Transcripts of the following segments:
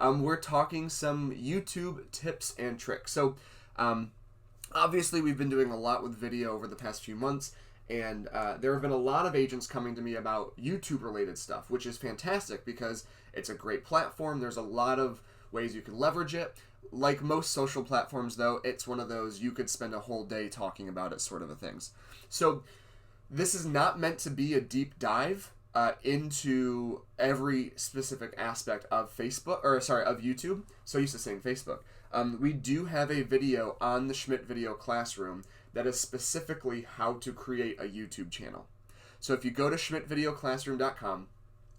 we're talking some YouTube tips and tricks. So, obviously, we've been doing a lot with video over the past few months, and there have been a lot of agents coming to me about YouTube-related stuff, which is fantastic because it's a great platform. There's a lot of ways you can leverage it. Like most social platforms, though, it's one of those you could spend a whole day talking about it sort of a things. So this is not meant to be a deep dive into every specific aspect of of YouTube. So used to saying Facebook. We do have a video on the Schmidt Video Classroom that is specifically how to create a YouTube channel. So if you go to schmidtvideoclassroom.com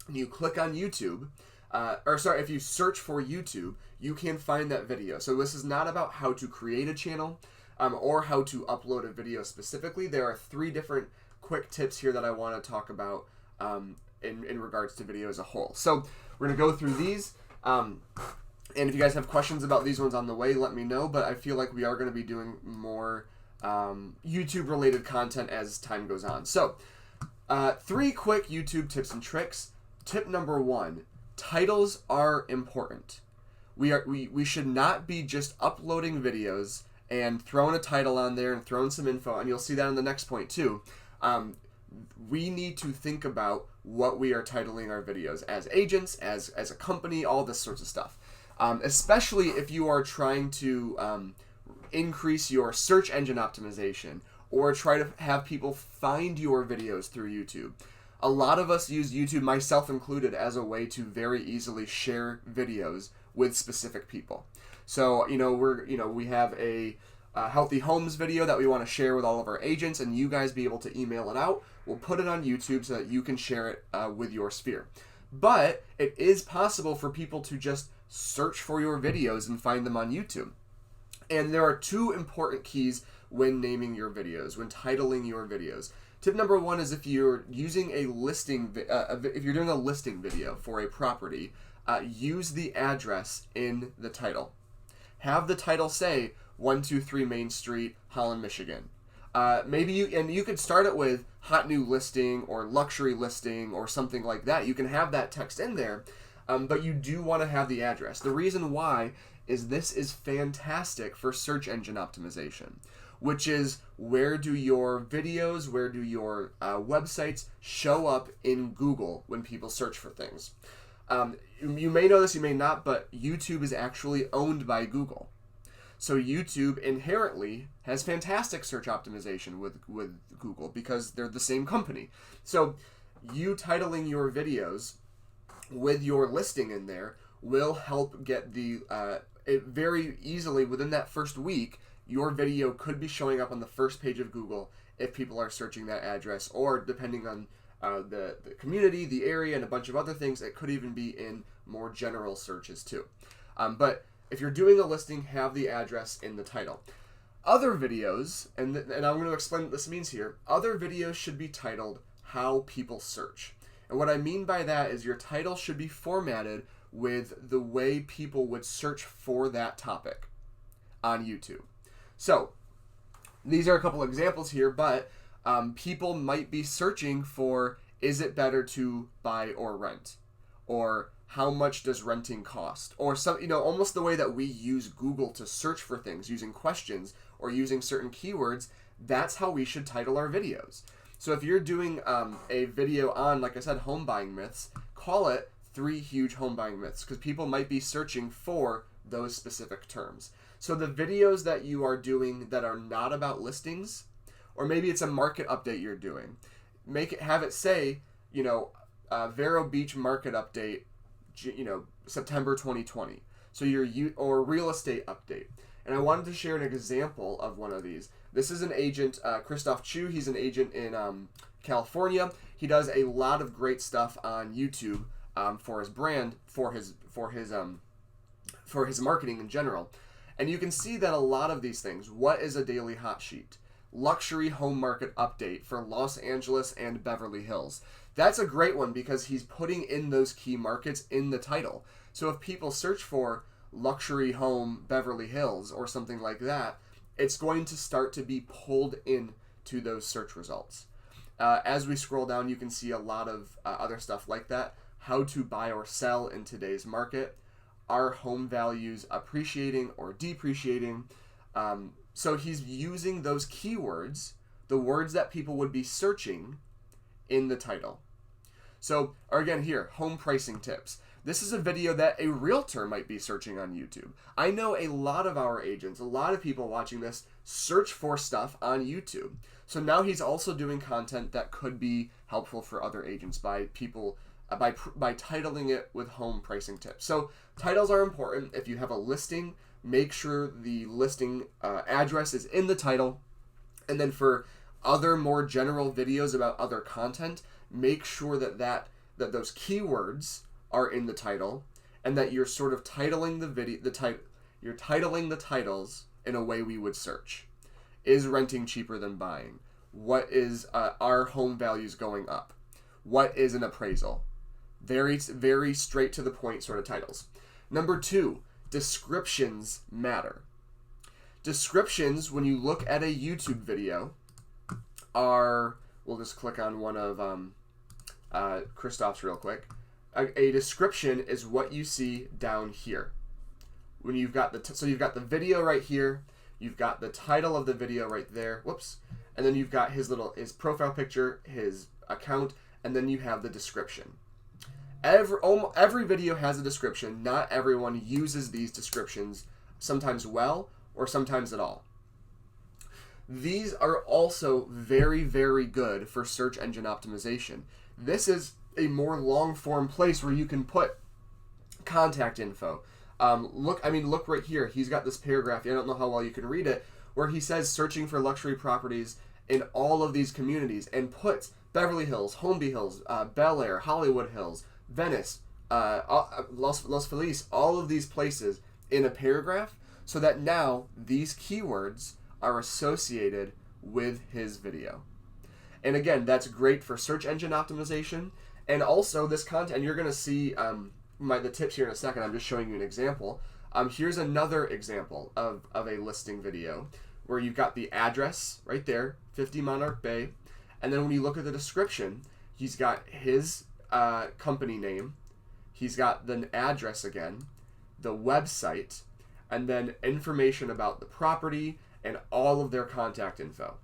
and you click on YouTube, if you search for YouTube, you can find that video. So this is not about how to create a channel or how to upload a video specifically. There are 3 different quick tips here that I want to talk about in regards to video as a whole. So we're going to go through these. And if you guys have questions about these ones on the way, let me know. But I feel like we are going to be doing more YouTube-related content as time goes on. So 3 quick YouTube tips and tricks. Tip number 1. Titles are important. We should not be just uploading videos and throwing a title on there and throwing some info, and you'll see that in the next point too. We need to think about what we are titling our videos as agents, as a company, all this sorts of stuff. Especially if you are trying to increase your search engine optimization or try to have people find your videos through YouTube. A lot of us use YouTube, myself included, as a way to very easily share videos with specific people. So, we have a healthy homes video that we want to share with all of our agents, and you guys be able to email it out. We'll put it on YouTube so that you can share it with your sphere. But it is possible for people to just search for your videos and find them on YouTube. And there are 2 important keys when naming your videos, when titling your videos. Tip number 1 is if you're using a listing, if you're doing a listing video for a property, use the address in the title. Have the title say 123 Main Street, Holland, Michigan. Maybe you could start it with hot new listing or luxury listing or something like that. You can have that text in there, but you do want to have the address. The reason why is this is fantastic for search engine optimization, which is where do your videos, where do your websites show up in Google when people search for things. You may know this, you may not, but YouTube is actually owned by Google. So YouTube inherently has fantastic search optimization with Google because they're the same company. So you titling your videos with your listing in there will help get it very easily within that first week. Your video could be showing up on the first page of Google if people are searching that address, or depending on the community, the area, and a bunch of other things, it could even be in more general searches too. But if you're doing a listing, have the address in the title. Other videos, and I'm going to explain what this means here, other videos should be titled How People Search. And what I mean by that is your title should be formatted with the way people would search for that topic on YouTube. So, these are a couple examples here, but people might be searching for, is it better to buy or rent? Or how much does renting cost? Or almost the way that we use Google to search for things, using questions or using certain keywords, that's how we should title our videos. So if you're doing a video on, like I said, home buying myths, call it 3 huge home buying myths, because people might be searching for those specific terms. So the videos that you are doing that are not about listings, or maybe it's a market update you're doing, have it say, Vero Beach market update, September 2020. So or real estate update. And I wanted to share an example of one of these. This is an agent, Christoph Chu. He's an agent in California. He does a lot of great stuff on YouTube for his brand, for his marketing in general. And you can see that a lot of these things. What is a daily hot sheet? Luxury home market update for Los Angeles and Beverly Hills. That's a great one because he's putting in those key markets in the title. So if people search for luxury home Beverly Hills or something like that, it's going to start to be pulled in to those search results. As we scroll down, you can see a lot of other stuff like that. How to buy or sell in today's market. are home values appreciating or depreciating? So he's using those keywords, the words that people would be searching in the title. So, or again here, home pricing tips. This is a video that a realtor might be searching on YouTube. I know a lot of our agents, a lot of people watching this, search for stuff on YouTube. So now he's also doing content that could be helpful for other agents by people, by titling it with home pricing tips. So titles are important. If you have a listing, make sure the listing address is in the title. And then for other more general videos about other content, make sure that those keywords are in the title, and that you're sort of titling you're titling the titles in a way we would search. Is renting cheaper than buying? What is are home values going up? What is an appraisal? Very, very straight to the point sort of titles. Number 2, descriptions matter. Descriptions, when you look at a YouTube video, we'll just click on one of Christoph's real quick. A description is what you see down here. When you've got so you've got the video right here, you've got the title of the video right there, whoops, and then you've got his profile picture, his account, and then you have the description. Every video has a description. Not everyone uses these descriptions, sometimes well or sometimes at all. These are also very, very good for search engine optimization. This is a more long-form place where you can put contact info. Look right here. He's got this paragraph. I don't know how well you can read it, where he says searching for luxury properties in all of these communities, and puts Beverly Hills, Holmby Hills, Bel Air, Hollywood Hills, Venice, Los Feliz, all of these places in a paragraph, so that now these keywords are associated with his video. And again, that's great for search engine optimization. And also this content, you're going to see the tips here in a second. I'm just showing you an example. Here's another example of a listing video where you've got the address right there, 50 Monarch Bay. And then when you look at the description, he's got his company name. He's got the address again, the website, and then information about the property and all of their contact info.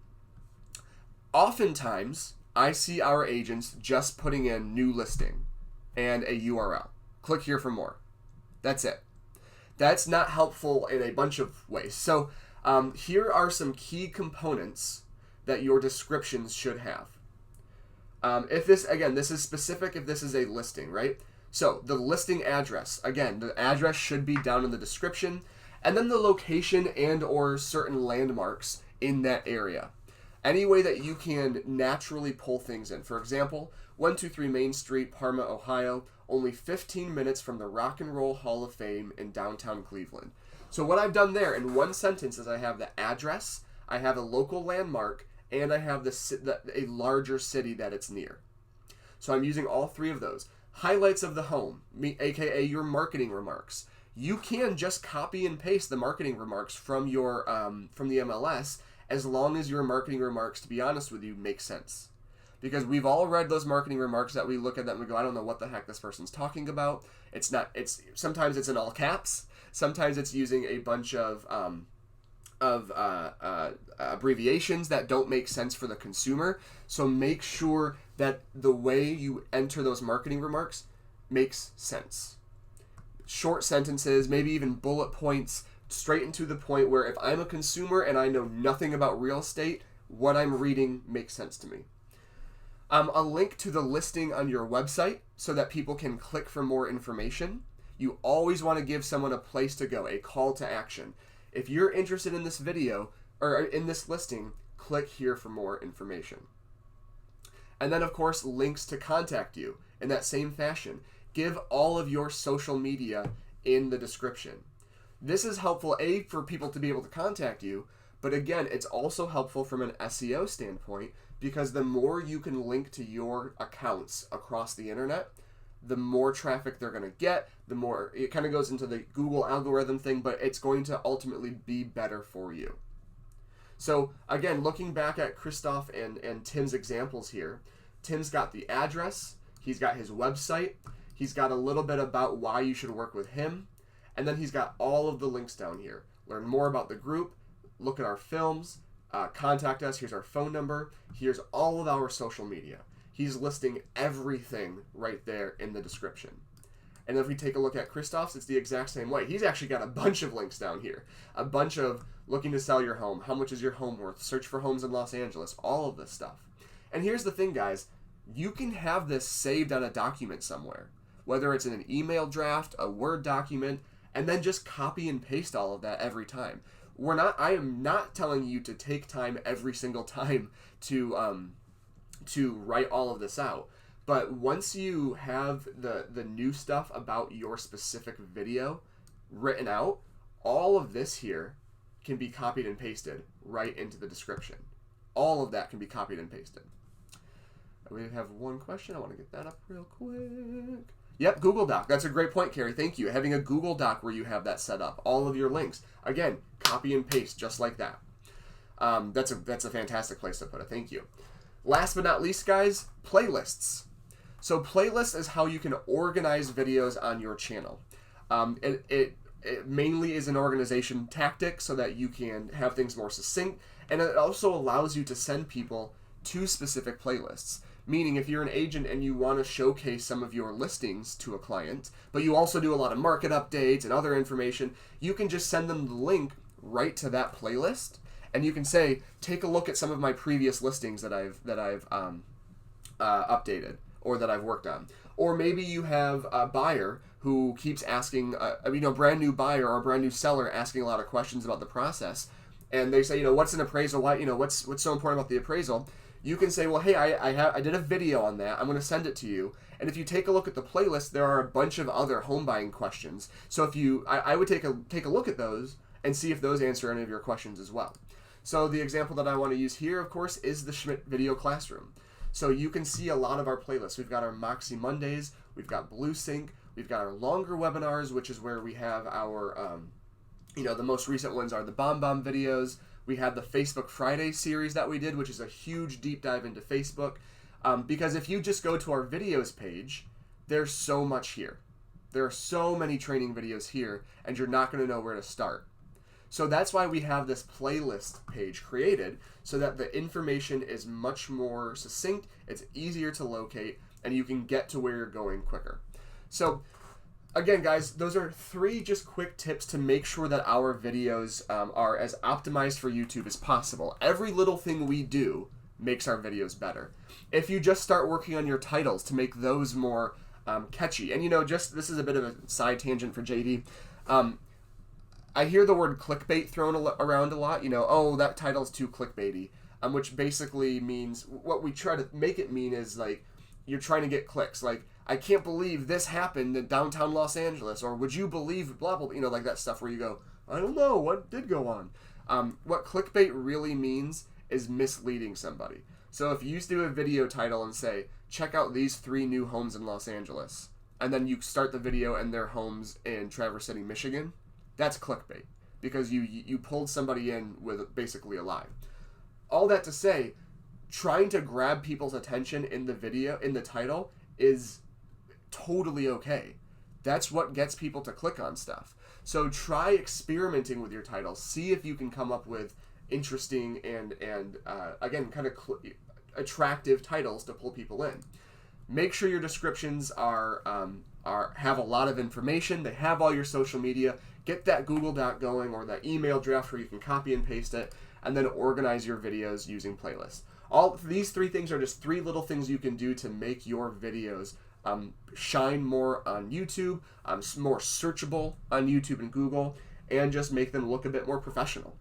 Oftentimes, I see our agents just putting in new listing and a URL. Click here for more. That's it. That's not helpful in a bunch of ways. So here are some key components that your descriptions should have. This is specific if this is a listing, right? So the listing address, again, the address should be down in the description, and then the location and or certain landmarks in that area. Any way that you can naturally pull things in. For example, 123 Main Street, Parma, Ohio, only 15 minutes from the Rock and Roll Hall of Fame in downtown Cleveland. So what I've done there in one sentence is I have the address, I have a local landmark, and I have a larger city that it's near. So I'm using all three of those. Highlights of the home, aka your marketing remarks. You can just copy and paste the marketing remarks from your from the MLS, as long as your marketing remarks, to be honest with you, make sense. Because we've all read those marketing remarks that we look at them and we go, I don't know what the heck this person's talking about. Sometimes it's in all caps. Sometimes it's using a bunch of abbreviations that don't make sense for the consumer. So make sure that the way you enter those marketing remarks makes sense. Short sentences, maybe even bullet points, straight into the point where if I'm a consumer and I know nothing about real estate, what I'm reading makes sense to me. A link to the listing on your website so that people can click for more information. You always want to give someone a place to go, a call to action. If you're interested in this video or in this listing, click here for more information. And then, of course, links to contact you in that same fashion. Give all of your social media in the description. This is helpful, A, for people to be able to contact you, but again, it's also helpful from an SEO standpoint, because the more you can link to your accounts across the internet, the more traffic they're going to get, the more it kind of goes into the Google algorithm thing, but it's going to ultimately be better for you. So again, looking back at Christoph and Tim's examples here, Tim's got the address, he's got his website, he's got a little bit about why you should work with him, And then he's got all of the links down here. Learn more about the group, look at our films, contact us. Here's our phone number. Here's all of our social media. He's listing everything right there in the description. And if we take a look at Christoph's, it's the exact same way. He's actually got a bunch of links down here. A bunch of looking to sell your home, how much is your home worth, search for homes in Los Angeles, all of this stuff. And here's the thing, guys. You can have this saved on a document somewhere, whether it's in an email draft, a Word document, and then just copy and paste all of that every time. I am not telling you to take time every single time to write all of this out. But once you have the new stuff about your specific video written out, all of this here can be copied and pasted right into the description. All of that can be copied and pasted. We have one question. I want to get that up real quick. Yep, Google Doc. That's a great point, Carrie. Thank you. Having a Google Doc where you have that set up. All of your links. Again, copy and paste just like that. That's a fantastic place to put it. Thank you. Last but not least, guys, playlists. So playlists is how you can organize videos on your channel. It mainly is an organization tactic so that you can have things more succinct, and it also allows you to send people to specific playlists. Meaning if you're an agent and you want to showcase some of your listings to a client, but you also do a lot of market updates and other information, you can just send them the link right to that playlist, and you can say, take a look at some of my previous listings that I've updated or that I've worked on. Or maybe you have a buyer who keeps asking, a brand new buyer or a brand new seller asking a lot of questions about the process, and they say, what's an appraisal? Why, what's so important about the appraisal? You can say, well, hey, I did a video on that. I'm going to send it to you. And if you take a look at the playlist, there are a bunch of other home buying questions. So if I would take a look at those and see if those answer any of your questions as well. So the example that I want to use here, of course, is the Schmidt Video Classroom. So you can see a lot of our playlists. We've got our Moxie Mondays. We've got BlueSync. We've got our longer webinars, which is where we have our, the most recent ones are the Bomb Bomb videos. We had the Facebook Friday series that we did, which is a huge deep dive into Facebook. Because if you just go to our videos page, there's so much here. There are so many training videos here, and you're not going to know where to start. So that's why we have this playlist page created, so that the information is much more succinct, it's easier to locate, and you can get to where you're going quicker. So again, guys, those are 3 just quick tips to make sure that our videos are as optimized for YouTube as possible. Every little thing we do makes our videos better. If you just start working on your titles to make those more catchy, and this is a bit of a side tangent for JD. I hear the word clickbait thrown around a lot. Oh, that title's too clickbaity, which basically means what we try to make it mean is like you're trying to get clicks. Like, I can't believe this happened in downtown Los Angeles, or would you believe blah, blah, blah, like that stuff where you go, I don't know, what did go on? What clickbait really means is misleading somebody. So if you do a video title and say, check out these 3 new homes in Los Angeles, and then you start the video and their homes in Traverse City, Michigan, that's clickbait, because you pulled somebody in with basically a lie. All that to say, trying to grab people's attention in the video, in the title, is totally okay. That's what gets people to click on stuff. So try experimenting with your titles. See if you can come up with interesting and again, kind of attractive titles to pull people in. Make sure your descriptions have a lot of information. They have all your social media. Get that Google Doc going or that email draft where you can copy and paste it, and then organize your videos using playlists. All these 3 things are just 3 little things you can do to make your videos shine more on YouTube, more searchable on YouTube and Google, and just make them look a bit more professional.